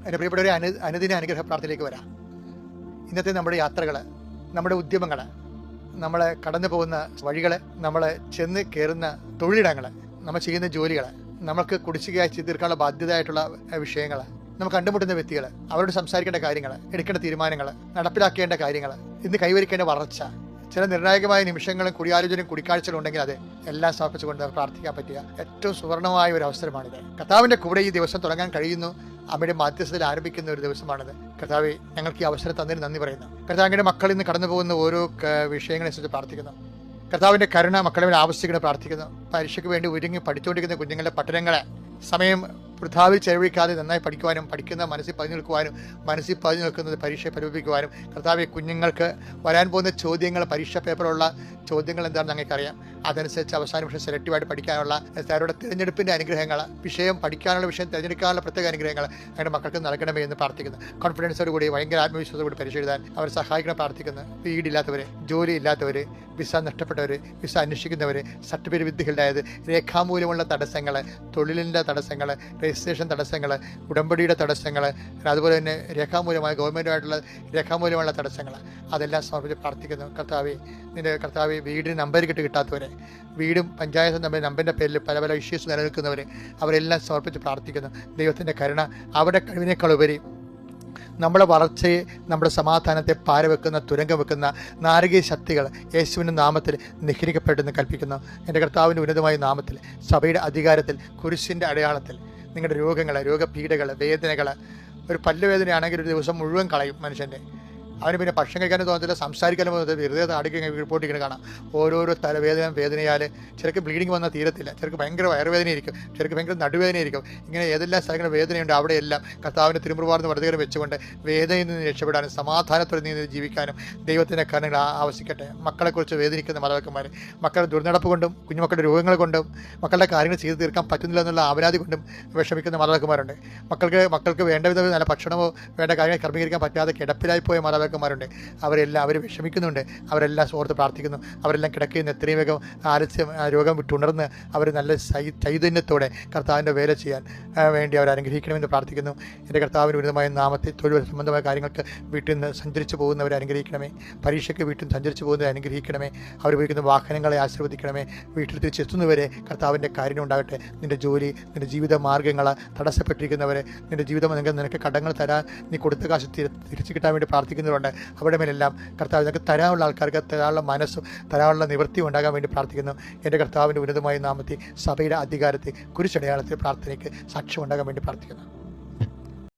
എൻ്റെ പ്രിയപ്പെട്ടവരെ, അനുദിന അനുഗ്രഹ പ്രാർത്ഥനയിലേക്ക് വരാം. ഇന്നത്തെ നമ്മുടെ യാത്രകൾ, നമ്മുടെ ഉദ്യമങ്ങൾ, നമ്മൾ കടന്നു പോകുന്ന വഴികൾ, നമ്മൾ ചെന്ന് കയറുന്ന തൊഴിലിടങ്ങൾ, നമ്മൾ ചെയ്യുന്ന ജോലികൾ, നമുക്ക് കുടിശ്ശികയായി ചെയ്ത് തീർക്കാനുള്ള ബാധ്യതയായിട്ടുള്ള വിഷയങ്ങൾ, നമുക്ക് കണ്ടുമുട്ടുന്ന വ്യക്തികൾ, അവരോട് സംസാരിക്കേണ്ട കാര്യങ്ങൾ, എടുക്കേണ്ട തീരുമാനങ്ങൾ, നടപ്പിലാക്കേണ്ട കാര്യങ്ങൾ, ഇന്ന് കൈവരിക്കേണ്ട വളർച്ച, ചില നിർണായകമായ നിമിഷങ്ങളും കൂടിയാലോചനയും കൂടിക്കാഴ്ചകളും ഉണ്ടെങ്കിൽ അത് എല്ലാം സമർപ്പിച്ചുകൊണ്ട് പ്രാർത്ഥിക്കാൻ പറ്റിയ ഏറ്റവും സുവർണമായ ഒരു അവസരമാണിത്. കർത്താവിൻ്റെ കൂടെ ഈ ദിവസം തുടങ്ങാൻ കഴിയുന്നു. അമ്മയുടെ മാധ്യസ്ഥതയിൽ ആരംഭിക്കുന്ന ഒരു ദിവസമാണിത്. കർത്താവെ, ഞങ്ങൾക്ക് ഈ അവസരം തന്നതിന് നന്ദി പറയുന്നു. കർത്താവിൻ്റെ മക്കളിൽ നിന്ന് കടന്നു പോകുന്ന ഓരോ വിഷയങ്ങളെക്കുറിച്ച് പ്രാർത്ഥിക്കുന്നു. കർത്താവിൻ്റെ കരുണ മക്കളെ മേൽ ആവശ്യിക്കണം പ്രാർത്ഥിക്കുന്നു. പരീക്ഷയ്ക്ക് വേണ്ടി ഒരുങ്ങി പഠിച്ചുകൊണ്ടിരിക്കുന്ന കുഞ്ഞുങ്ങളുടെ പഠനങ്ങളെ സമയം വൃഥാവിൽ ചെലവഴിക്കാതെ നന്നായി പഠിക്കുവാനും, പഠിക്കുന്ന മനസ്സിൽ പതിഞ്ഞു നിൽക്കുവാനും, മനസ്സിൽ പതിഞ്ഞു നിൽക്കുന്നത് പരീക്ഷയെ പരിപാലിക്കുവാനും, കർത്താവെ, കുഞ്ഞുങ്ങൾക്ക് വരാൻ പോകുന്ന ചോദ്യങ്ങൾ, പരീക്ഷ പേപ്പറുള്ള ചോദ്യങ്ങൾ എന്താണെന്ന് ഞങ്ങൾക്കറിയാം. അതനുസരിച്ച് അവസാന വിഷയം സെലക്റ്റീവായിട്ട് പഠിക്കാനുള്ള അവരുടെ തിരഞ്ഞെടുപ്പിൻ്റെ അനുഗ്രഹങ്ങൾ, വിഷയം പഠിക്കാനുള്ള വിഷയം തിരഞ്ഞെടുക്കാനുള്ള പ്രത്യേക അനുഗ്രഹങ്ങൾ അങ്ങനെ മക്കൾക്ക് നൽകണമേ എന്ന് പ്രാർത്ഥിക്കുന്നു. കോൺഫിഡൻസോടുകൂടി, ഭയങ്കര ആത്മവിശ്വാസത്തോടുകൂടി പരീക്ഷ എഴുതാൻ അവർ സഹായിക്കണം പ്രാർത്ഥിക്കുന്നു. വീടില്ലാത്തവർ, ജോലി ഇല്ലാത്തവർ, വിസ നഷ്ടപ്പെട്ടവർ, വിസ അന്വേഷിക്കുന്നവർ, സർട്ടിഫിക്കറ്റ് വിദ്യകളുണ്ടായത്, രേഖാമൂലമുള്ള തടസ്സങ്ങൾ, തൊഴിലിൻ്റെ തടസ്സങ്ങൾ, രജിസ്ട്രേഷൻ തടസ്സങ്ങൾ, ഉടമ്പടിയുടെ തടസ്സങ്ങൾ, അതുപോലെ തന്നെ രേഖാമൂലമായ ഗവൺമെൻറ്റുമായിട്ടുള്ള രേഖാമൂലമുള്ള തടസ്സങ്ങൾ, അതെല്ലാം സമർപ്പിച്ച് പ്രാർത്ഥിക്കുന്നു. കർത്താവെ, വീടിന് നമ്പർ കിട്ടാത്തവരെ, വീടും പഞ്ചായത്ത് നമ്പറിൻ്റെ പേരിൽ പല പല ഇഷ്യൂസ് നിലനിൽക്കുന്നവർ, അവരെല്ലാം സമർപ്പിച്ച് പ്രാർത്ഥിക്കുന്നു. ദൈവത്തിൻ്റെ കരുണ അവരുടെ കഴിവിനേക്കാൾ ഉപരി നമ്മുടെ വളർച്ചയെ, നമ്മുടെ സമാധാനത്തെ പാരവെക്കുന്ന, തുരങ്കം വെക്കുന്ന നാരകീയ ശക്തികൾ യേശുവിൻ്റെ നാമത്തിൽ നിഗ്രഹിക്കപ്പെട്ടെന്ന് കൽപ്പിക്കുന്നു. എൻ്റെ കർത്താവിൻ്റെ ഉന്നതമായ നാമത്തിൽ, സഭയുടെ അധികാരത്തിൽ, കുരിശിൻ്റെ അടയാളത്തിൽ നിങ്ങളുടെ രോഗങ്ങൾ, രോഗപീഠകൾ, വേദനകൾ, ഒരു പല്ലുവേദനയാണെങ്കിൽ ഒരു ദിവസം മുഴുവൻ കളയും മനുഷ്യൻ്റെ. അവന് പിന്നെ ഭക്ഷണം കഴിക്കാനും തോന്നത്തില്ല, സംസാരിക്കാനും തോന്നത്തില്ല, വെറുതെ താടിക്കുന്ന റിപ്പോർട്ടിങ്ങനെ കാണാം. ഓരോരോ വേദനയാൽ ചിലർക്ക് ബ്ലീഡിങ് വന്നാൽ തീരത്തില്ല, ചിലർക്ക് ഭയങ്കര വയറുവേദനയായിരിക്കും, ചിലർക്ക് ഭയങ്കര നടുവേദനയായിരിക്കും. ഇങ്ങനെ ഏതെല്ലാം സ്ഥലങ്ങളിൽ വേദനയുണ്ട് അവിടെയെല്ലാം കർത്താവിൻ്റെ തിരുമുറുവാർന്ന് വർദ്ധകരം വെച്ചുകൊണ്ട് വേദനയിൽ നിന്ന് രക്ഷപ്പെടാനും, സമാധാനത്തോടെ നിന്ന് ജീവിക്കാനും ദൈവത്തിൻ്റെ കാരണങ്ങൾ ആവശ്യിക്കട്ടെ. മക്കളെക്കുറിച്ച് വേദനിക്കുന്ന മാതാപിതാക്കന്മാർ, മക്കളുടെ ദുർനടപ്പ് കൊണ്ടും, കുഞ്ഞുമക്കളുടെ രോഗങ്ങൾ കൊണ്ടും, മക്കളുടെ കാര്യങ്ങൾ ചെയ്തു തീർക്കാൻ പറ്റുന്നില്ല എന്നുള്ള അപരാധി കൊണ്ടും വിഷമിക്കുന്ന മാതാപിതാക്കന്മാരുണ്ട്. മക്കൾക്ക് വേണ്ട വിധം നല്ല ഭക്ഷണമോ വേണ്ട കാര്യങ്ങൾ ക്രമീകരിക്കാൻ പറ്റാതെ കിടപ്പിലായി പോയ മാതാപിതാക്കന്മാരുണ്ട്. അവർ വിഷമിക്കുന്നുണ്ട്. അവരെല്ലാം ഓർത്ത് പ്രാർത്ഥിക്കുന്നു. അവരെല്ലാം കിടക്കുന്ന എത്രയും വേഗം രോഗം വിട്ടുണർന്ന് അവർ നല്ല ചൈതന്യത്തോടെ കർത്താവിൻ്റെ വേല ചെയ്യാൻ വേണ്ടി അവർ അനുഗ്രഹിക്കണമെന്ന് പ്രാർത്ഥിക്കുന്നു. എൻ്റെ കർത്താവിൻ്റെ ഉന്നതമായ നാമത്തിൽ തൊഴിൽ സംബന്ധമായ കാര്യങ്ങൾക്ക് വീട്ടിൽ നിന്ന് സഞ്ചരിച്ചു പോകുന്നവരെ അനുഗ്രഹിക്കണമേ. പരീക്ഷയ്ക്ക് വീട്ടിൽ നിന്ന് സഞ്ചരിച്ചു പോകുന്നവരെ അനുഗ്രഹിക്കണമേ. അവർ ഉപയോഗിക്കുന്ന വാഹനങ്ങളെ ആശീർവദിക്കണമേ. വീട്ടിൽ തിരിച്ചെത്തുന്നവരെ കർത്താവിൻ്റെ കാര്യം ഉണ്ടാകട്ടെ. നിൻ്റെ ജോലി, നിൻ്റെ ജീവിത മാർഗ്ഗങ്ങൾ തടസ്സപ്പെട്ടിരിക്കുന്നവരെ, നിൻ്റെ ജീവിതം നിനക്ക് കടങ്ങൾ തരാൻ നീ കൊടുത്ത കാശ് തിരിച്ചു കിട്ടാൻ വേണ്ടി പ്രാർത്ഥിക്കുന്നവരുണ്ട്. അവിടെ മേലെല്ലാം കർത്താവ് നിനക്ക് തരാനുള്ള ആൾക്കാർക്ക് തരാനുള്ള മനസ്സും തരാനുള്ള നിവൃത്തിയും ഉണ്ടാകാൻ വേണ്ടി പ്രാർത്ഥിക്കുന്നു. എൻ്റെ കർത്താവിൻ്റെ ഉന്നതമായ നാമത്തിൽ, സഭയുടെ അധികാരത്തിൽ, കുരിശടയാളത്തിൽ പ്രാർത്ഥനയ്ക്ക് സാക്ഷ്യം ഉണ്ടാകാൻ വേണ്ടി പ്രാർത്ഥിക്കുന്നു.